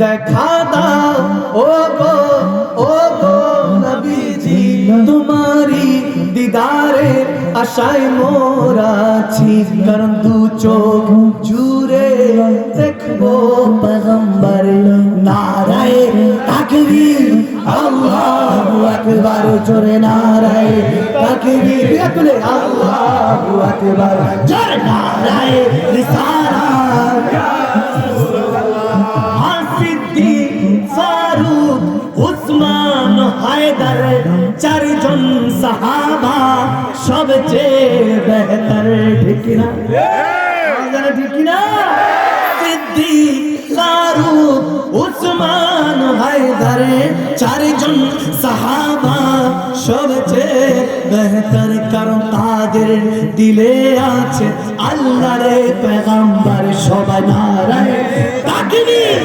দেখা দাও ও গো নবীজি তোমারি দিদারে আশায় মোরাছি কারণ দু চোখ জুড়ে দেখবো পয়গম্বর নারায়ে তাকবীর আল্লাহু আকবার জোরে নারায়ে তাকবীর তুলে আল্লাহু আকবার জোরে নারায়ে রিসালাত সিদ্দিক ফারুক উসমান হায়দার চারজন সাহাবা সবচেয়ে বেহতর ঠিক না ঠিক না সিদ্দিক ফারুক উসমান হায়দার চারজন সাহাবা সবচেয়ে বেহতর কারণ তাদের দিলে আছে আল্লাহর পয়গম্বর সবাই নারায়ে তাকবীর